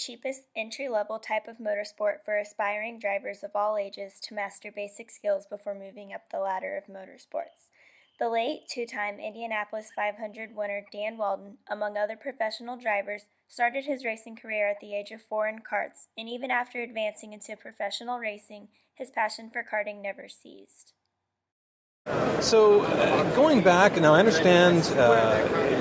cheapest entry-level type of motorsport for aspiring drivers of all ages to master basic skills before moving up the ladder of motorsports. The late two-time Indianapolis 500 winner Dan Wheldon, among other professional drivers, started his racing career at the age of 4 in karts, and even after advancing into professional racing, his passion for karting never ceased. So, going back, now I understand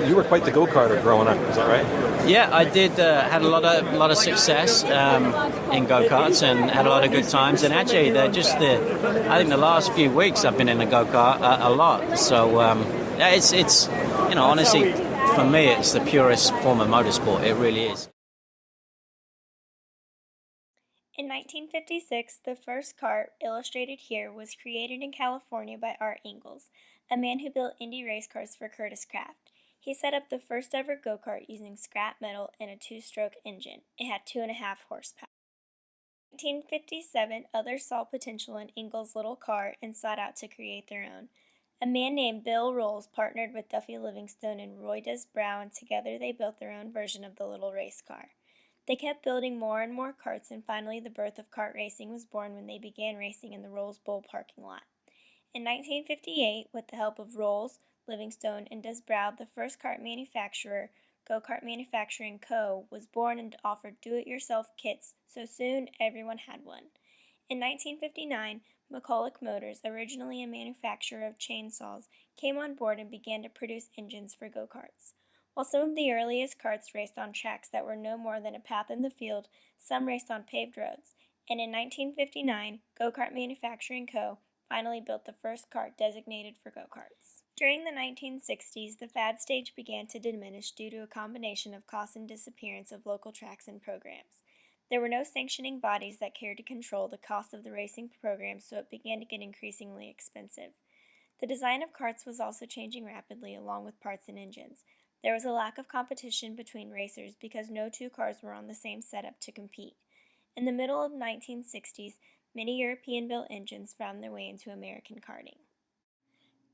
you were quite the go-karter growing up, is that right? Yeah, I did. Had a lot of success in go-karts and had a lot of good times. And actually, I think the last few weeks I've been in a go-kart a lot. So it's honestly, for me, it's the purest form of motorsport. It really is. In 1956, the first kart, illustrated here, was created in California by Art Ingalls, a man who built Indy race cars for Curtiss Craft. He set up the first ever go-kart using scrap metal and a 2-stroke engine. It had 2.5 horsepower. In 1957, others saw potential in Ingalls' little car and sought out to create their own. A man named Bill Rolls partnered with Duffy Livingstone and Roy Desbrow, and together they built their own version of the little race car. They kept building more and more karts, and finally the birth of kart racing was born when they began racing in the Rolls Bowl parking lot. In 1958, with the help of Rolls, Livingstone, and Desbrow, the first kart manufacturer, Go-Kart Manufacturing Co., was born and offered do-it-yourself kits, so soon everyone had one. In 1959, McCulloch Motors, originally a manufacturer of chainsaws, came on board and began to produce engines for go-karts. While some of the earliest karts raced on tracks that were no more than a path in the field, some raced on paved roads, and in 1959, Go-Kart Manufacturing Co. finally built the first kart designated for go-karts. During the 1960s, the fad stage began to diminish due to a combination of cost and disappearance of local tracks and programs. There were no sanctioning bodies that cared to control the cost of the racing programs, so it began to get increasingly expensive. The design of karts was also changing rapidly, along with parts and engines. There was a lack of competition between racers because no two cars were on the same setup to compete. In the middle of the 1960s, many European-built engines found their way into American karting.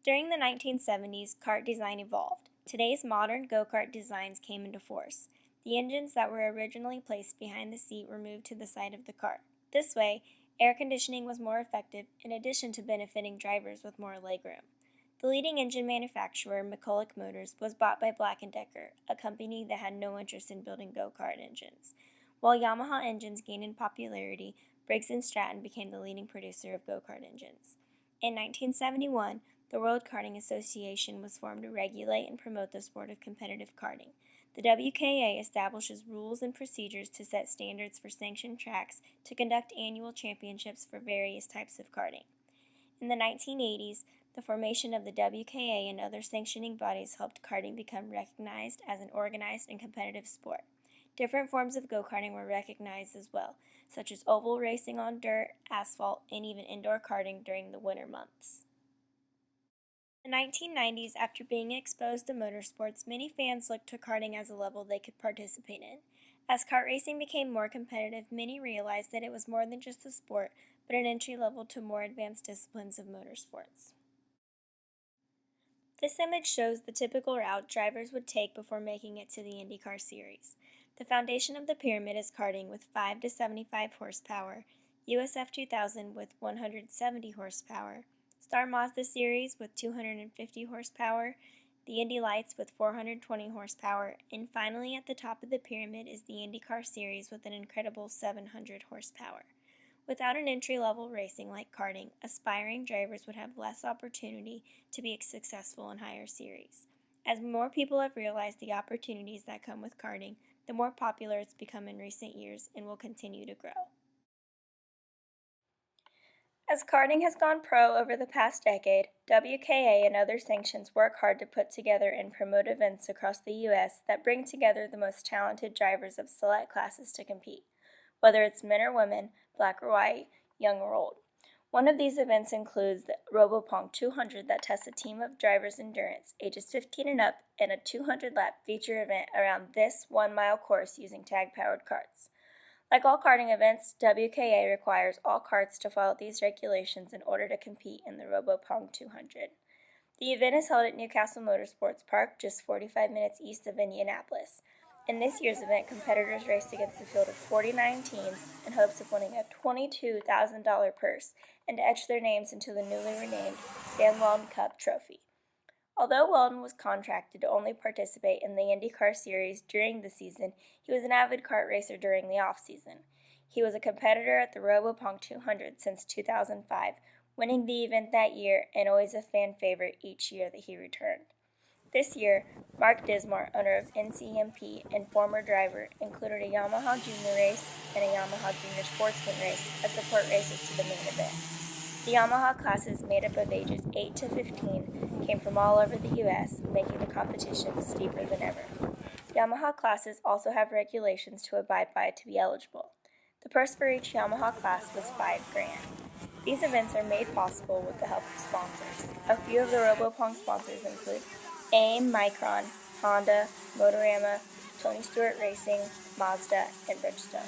During the 1970s, kart design evolved. Today's modern go-kart designs came into force. The engines that were originally placed behind the seat were moved to the side of the kart. This way, air conditioning was more effective, in addition to benefiting drivers with more legroom. The leading engine manufacturer, McCulloch Motors, was bought by Black & Decker, a company that had no interest in building go-kart engines. While Yamaha engines gained in popularity, Briggs & Stratton became the leading producer of go-kart engines. In 1971, the World Karting Association was formed to regulate and promote the sport of competitive karting. The WKA establishes rules and procedures to set standards for sanctioned tracks to conduct annual championships for various types of karting. In the 1980s, the formation of the WKA and other sanctioning bodies helped karting become recognized as an organized and competitive sport. Different forms of go-karting were recognized as well, such as oval racing on dirt, asphalt, and even indoor karting during the winter months. In the 1990s, after being exposed to motorsports, many fans looked to karting as a level they could participate in. As kart racing became more competitive, many realized that it was more than just a sport, but an entry level to more advanced disciplines of motorsports. This image shows the typical route drivers would take before making it to the IndyCar Series. The foundation of the pyramid is karting with 5 to 75 horsepower, USF 2000 with 170 horsepower, Star Mazda Series with 250 horsepower, the Indy Lights with 420 horsepower, and finally at the top of the pyramid is the IndyCar Series with an incredible 700 horsepower. Without an entry-level racing like karting, aspiring drivers would have less opportunity to be successful in higher series. As more people have realized the opportunities that come with karting, the more popular it's become in recent years and will continue to grow. As karting has gone pro over the past decade, WKA and other sanctions work hard to put together and promote events across the U.S. that bring together the most talented drivers of select classes to compete, whether it's men or women, black or white, young or old. One of these events includes the RoboPong 200 that tests a team of drivers' endurance, ages 15 and up, in a 200-lap feature event around this 1-mile course using tag-powered karts. Like all karting events, WKA requires all karts to follow these regulations in order to compete in the RoboPong 200. The event is held at Newcastle Motorsports Park, just 45 minutes east of Indianapolis. In this year's event, competitors raced against a field of 49 teams in hopes of winning a $22,000 purse and to etch their names into the newly renamed Dan Weldon Cup trophy. Although Weldon was contracted to only participate in the IndyCar Series during the season, he was an avid kart racer during the off-season. He was a competitor at the RoboPong 200 since 2005, winning the event that year and always a fan favorite each year that he returned. This year, Mark Dismore, owner of NCMP and former driver, included a Yamaha Junior race and a Yamaha Junior Sportsman race as support races to the main event. The Yamaha classes, made up of ages 8 to 15, came from all over the U.S., making the competition steeper than ever. Yamaha classes also have regulations to abide by to be eligible. The purse for each Yamaha class was $5,000. These events are made possible with the help of sponsors. A few of the RoboPong sponsors include AIM, Micron, Honda, Motorama, Tony Stewart Racing, Mazda, and Bridgestone.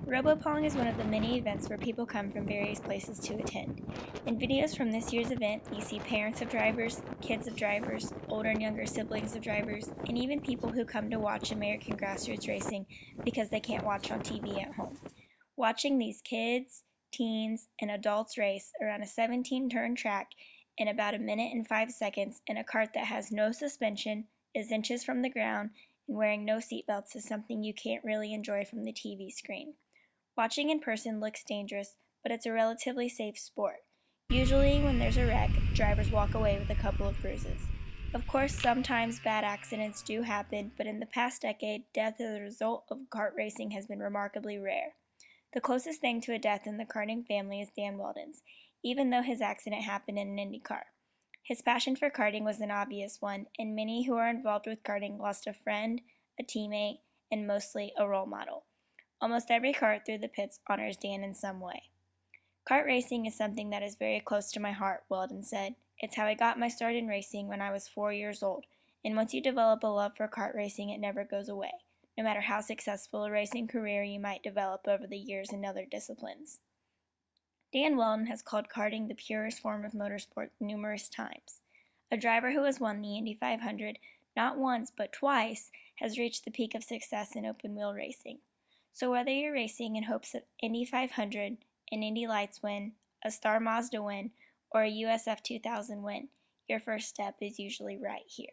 RoboPong is one of the many events where people come from various places to attend. In videos from this year's event, you see parents of drivers, kids of drivers, older and younger siblings of drivers, and even people who come to watch American grassroots racing because they can't watch on TV at home. Watching these kids, teens, and adults race around a 17-turn track in about a minute and 5 seconds in a kart that has no suspension, is inches from the ground, and wearing no seatbelts is something you can't really enjoy from the TV screen. Watching in person looks dangerous, but it's a relatively safe sport. Usually, when there's a wreck, drivers walk away with a couple of bruises. Of course, sometimes bad accidents do happen, but in the past decade, death as a result of kart racing has been remarkably rare. The closest thing to a death in the karting family is Dan Weldon's, even though his accident happened in an Indy car. His passion for karting was an obvious one, and many who are involved with karting lost a friend, a teammate, and mostly a role model. Almost every kart through the pits honors Dan in some way. Kart racing is something that is very close to my heart, Weldon said. It's how I got my start in racing when I was 4 years old, and once you develop a love for kart racing, it never goes away, no matter how successful a racing career you might develop over the years in other disciplines. Dan Weldon has called karting the purest form of motorsport numerous times. A driver who has won the Indy 500 not once but twice has reached the peak of success in open-wheel racing. So whether you're racing in hopes of Indy 500, an Indy Lights win, a Star Mazda win, or a USF 2000 win, your first step is usually right here.